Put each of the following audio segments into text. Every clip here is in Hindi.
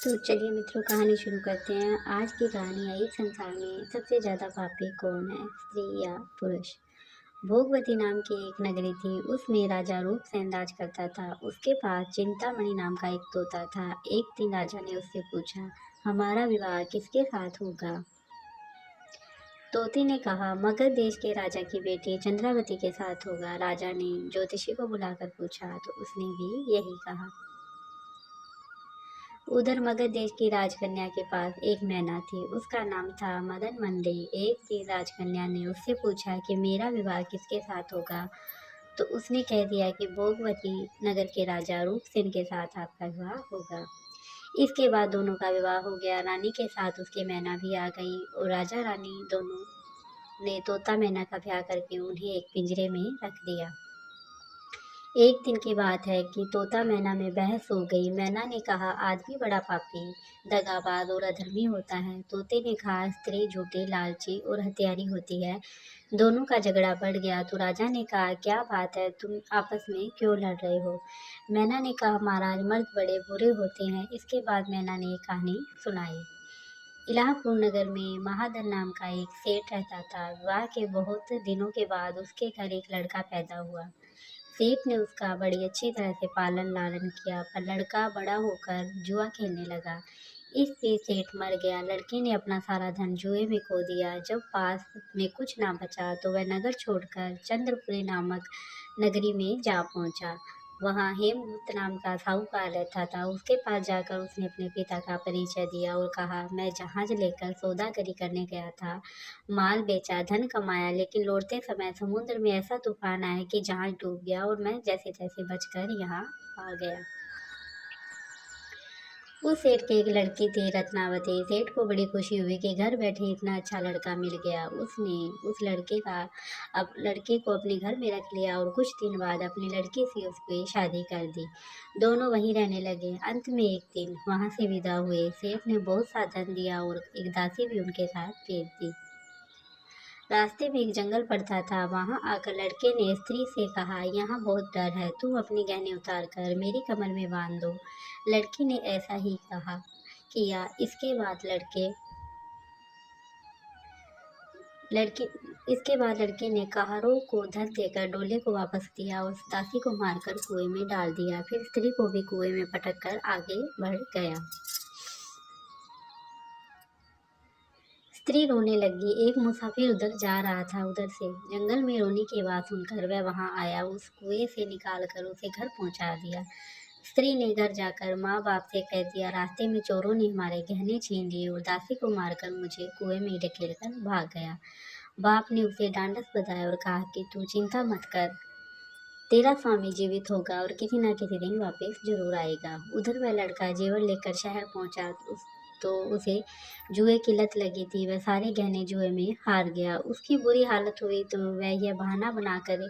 तो चलिए मित्रों, कहानी शुरू करते हैं। आज की कहानी है, एक संसार में सबसे ज़्यादा पापी कौन है, स्त्री या पुरुष। भोगवती नाम की एक नगरी थी। उसमें राजा रूपसेन राज करता था। उसके पास चिंतामणि नाम का एक तोता था। एक दिन राजा ने उससे पूछा, हमारा विवाह किसके साथ होगा? तोते ने कहा, मगध देश के राजा की बेटी चंद्रावती के साथ होगा। राजा ने ज्योतिषी को बुलाकर पूछा तो उसने भी यही कहा। उधर मगध देश की राजकन्या के पास एक मैना थी। उसका नाम था मदन मंडी। एक दिन राजकन्या ने उससे पूछा कि मेरा विवाह किसके साथ होगा, तो उसने कह दिया कि भोगवती नगर के राजा रूपसेन के साथ आपका विवाह होगा। इसके बाद दोनों का विवाह हो गया। रानी के साथ उसकी मैना भी आ गई और राजा रानी दोनों ने तोता मैना का ब्याह करके उन्हें एक पिंजरे में रख दिया। एक दिन की बात है कि तोता मैना में बहस हो गई। मैना ने कहा, आदमी बड़ा पापी, दगाबाज और अधर्मी होता है। तोते ने कहा, स्त्री झूठी, लालची और हत्यारी होती है। दोनों का झगड़ा बढ़ गया तो राजा ने कहा, क्या बात है, तुम आपस में क्यों लड़ रहे हो? मैना ने कहा, महाराज, मर्द बड़े बुरे होते हैं। इसके बाद मैना ने एक कहानी सुनाई। इलाहापुर नगर में महादर नाम का एक सेठ रहता था। विवाह के बहुत दिनों के बाद उसके घर एक लड़का पैदा हुआ। सेठ ने उसका बड़ी अच्छी तरह से पालन लालन किया, पर लड़का बड़ा होकर जुआ खेलने लगा। इस बीच सेठ मर गया। लड़के ने अपना सारा धन जुए में खो दिया। जब पास में कुछ ना बचा तो वह नगर छोड़कर चंद्रपुरी नामक नगरी में जा पहुंचा। वहां हेमगुप्त नाम का साहूकार रहता था। उसके पास जाकर उसने अपने पिता का परिचय दिया और कहा, मैं जहाज लेकर सौदागरी करने गया था, माल बेचा, धन कमाया, लेकिन लौटते समय समुद्र में ऐसा तूफान आया कि जहाज डूब गया और मैं जैसे तैसे बचकर यहाँ आ गया। उस सेठ की एक लड़की थी, रत्नावती। सेठ को बड़ी खुशी हुई कि घर बैठे इतना अच्छा लड़का मिल गया। उसने उस लड़के को अपने घर में रख लिया और कुछ दिन बाद अपनी लड़की से उसकी शादी कर दी। दोनों वहीं रहने लगे। अंत में एक दिन वहां से विदा हुए। सेठ ने बहुत सा धन दिया और एक दासी भी उनके साथ भेज दी। रास्ते में एक जंगल पड़ता था। वहां आकर लड़के ने स्त्री से कहा, यहाँ बहुत डर है, तुम अपने गहने उतार कर मेरी कमर में बांध दो। लड़की ने ऐसा ही किया। लड़की इसके बाद लड़के ने कहारों को धन देकर डोले को वापस दिया और दासी को मारकर कुएं में डाल दिया। फिर स्त्री को भी कुएं में पटक कर आगे बढ़ गया। स्त्री रोने लगी। एक मुसाफिर उधर जा रहा था। उधर से जंगल में रोने की आवाज सुनकर वह वहां आया। उस कुएं से निकालकर उसे घर पहुंचा दिया। स्त्री ने घर जाकर माँ बाप से कह दिया, रास्ते में चोरों ने हमारे गहने छीन लिए और दासी को मारकर मुझे कुएं में ढकेल कर भाग गया। बाप ने उसे डांडस बजाया और कहा कि तू चिंता मत कर, तेरा स्वामी जीवित होगा और किसी न किसी दिन वापस जरूर आएगा। उधर वह लड़का जेवर लेकर शहर पहुंचा। तो उसे जुए की लत लगी थी। वह सारे गहने जुए में हार गया। उसकी बुरी हालत हुई तो वह यह बहाना बनाकर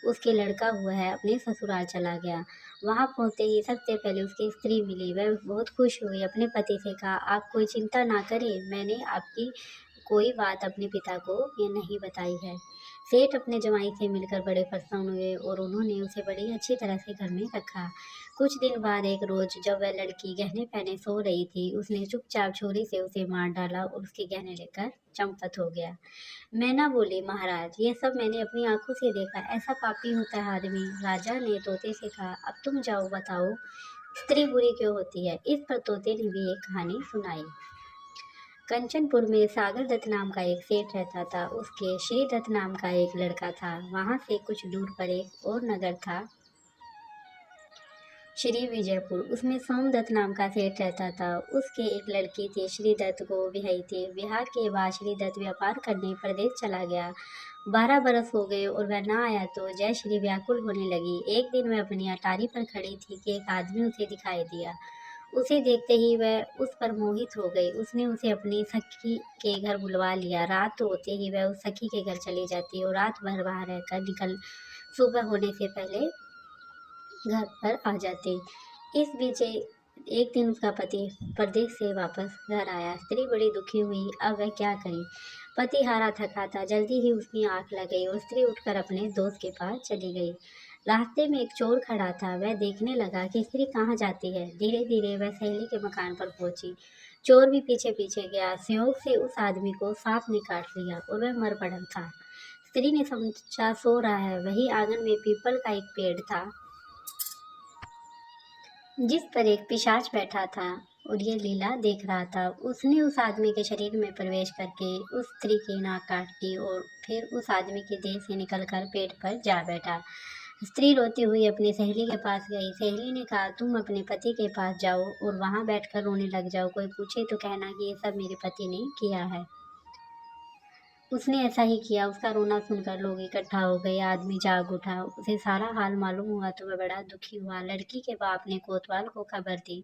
उसके लड़का हुआ है अपने ससुराल चला गया। वहां पहुंचते ही सबसे पहले उसकी स्त्री मिली। वह बहुत खुश हुई। अपने पति से कहा, आप कोई चिंता ना करें, मैंने आपकी कोई बात अपने पिता को ये नहीं बताई है। सेठ अपने जमाई से मिलकर बड़े प्रसन्न हुए और उन्होंने उसे बड़ी अच्छी तरह से घर में रखा। कुछ दिन बाद एक रोज जब वह लड़की गहने पहने सो रही थी, उसने चुपचाप छुरी से उसे मार डाला और उसके गहने लेकर चंपत हो गया। मैना बोली, महाराज, ये सब मैंने अपनी आंखों से देखा। ऐसा पापी होता है आदमी। राजा ने तोते से कहा, अब तुम जाओ, बताओ स्त्री बुरी क्यों होती है? इस पर तोते ने भी एक कहानी सुनाई। कंचनपुर में सागर दत्त नाम का एक सेठ रहता था। उसके श्री दत्त नाम का एक लड़का था। वहां से कुछ दूर पर एक और नगर था, श्री विजयपुर। उसमें सोमदत्त नाम का सेठ रहता था। उसके एक लड़की थी, श्री दत्त को ब्याही थी। ब्याह के बाद श्री दत्त व्यापार करने प्रदेश चला गया। 12 बरस हो गए और वह न आया तो जय श्री व्याकुल होने लगी। एक दिन वह अपनी अटारी पर खड़ी थी कि एक आदमी उसे दिखाई दिया। उसे देखते ही वह उस पर मोहित हो गई। उसने उसे अपनी सखी के घर बुलवा लिया। रात होते ही वह उस सखी के घर चली जाती और रात भर वहां रहकर सुबह होने से पहले घर पर आ जाते। इस बीच एक दिन उसका पति परदेश से वापस घर आया। स्त्री बड़ी दुखी हुई। अब वह क्या करे? पति हारा थका था। जल्दी ही उसकी आंख लग गई और स्त्री उठकर अपने दोस्त के पास चली गई। रास्ते में एक चोर खड़ा था। वह देखने लगा कि स्त्री कहाँ जाती है। धीरे धीरे वह सहेली के मकान पर पहुंची। चोर भी पीछे पीछे गया। संयोग से उस आदमी को सांप ने काट लिया और वह मर पड़ा था। स्त्री ने समझा सो रहा है। वही आंगन में पीपल का एक पेड़ था जिस पर एक पिशाच बैठा था और ये लीला देख रहा था। उसने उस आदमी के शरीर में प्रवेश करके उस स्त्री की नाक काट दी और फिर उस आदमी के देह से निकलकर पेट पर जा बैठा। स्त्री रोती हुई अपनी सहेली के पास गई। सहेली ने कहा, तुम अपने पति के पास जाओ और वहां बैठकर रोने लग जाओ। कोई पूछे तो कहना कि ये सब मेरे पति ने किया है। उसने ऐसा ही किया। उसका रोना सुनकर लोग इकट्ठा हो गए। आदमी जाग उठा। उसे सारा हाल मालूम हुआ तो वह बड़ा दुखी हुआ। लड़की के बाप ने कोतवाल को खबर दी।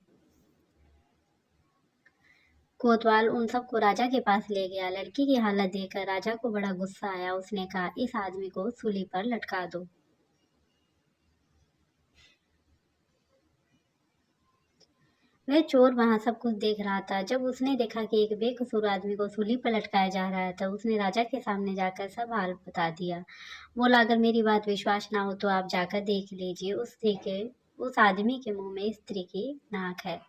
कोतवाल उन सबको राजा के पास ले गया। लड़की की हालत देखकर राजा को बड़ा गुस्सा आया। उसने कहा, इस आदमी को सूली पर लटका दो। वह चोर वहां सब कुछ देख रहा था। जब उसने देखा कि एक बेकसूर आदमी को सूली पर लटकाया जा रहा है तो उसने राजा के सामने जाकर सब हाल बता दिया। बोला, अगर मेरी बात विश्वास ना हो तो आप जाकर देख लीजिए। उस आदमी के मुंह में स्त्री की नाक है।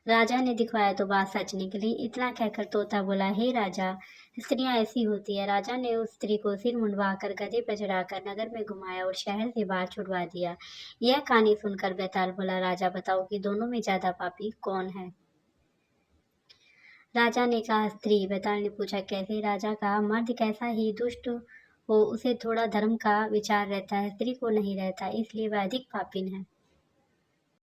राजा ने दिखवाया तो बात सच निकली। इतना कहकर तोता बोला, हे राजा, स्त्रियां ऐसी होती है। राजा ने उस स्त्री को सिर मुंडवाकर गधे पर चढ़ाकर नगर में घुमाया और शहर से बाहर छुड़वा दिया। यह कहानी सुनकर बैताल बोला, राजा बताओ कि दोनों में ज्यादा पापी कौन है। राजा ने कहा, स्त्री। बैताल ने पूछा, कैसे। राजा कहा, मर्द कैसा ही दुष्ट हो उसे थोड़ा धर्म का विचार रहता है, स्त्री को नहीं रहता, इसलिए वह अधिक पापीन है।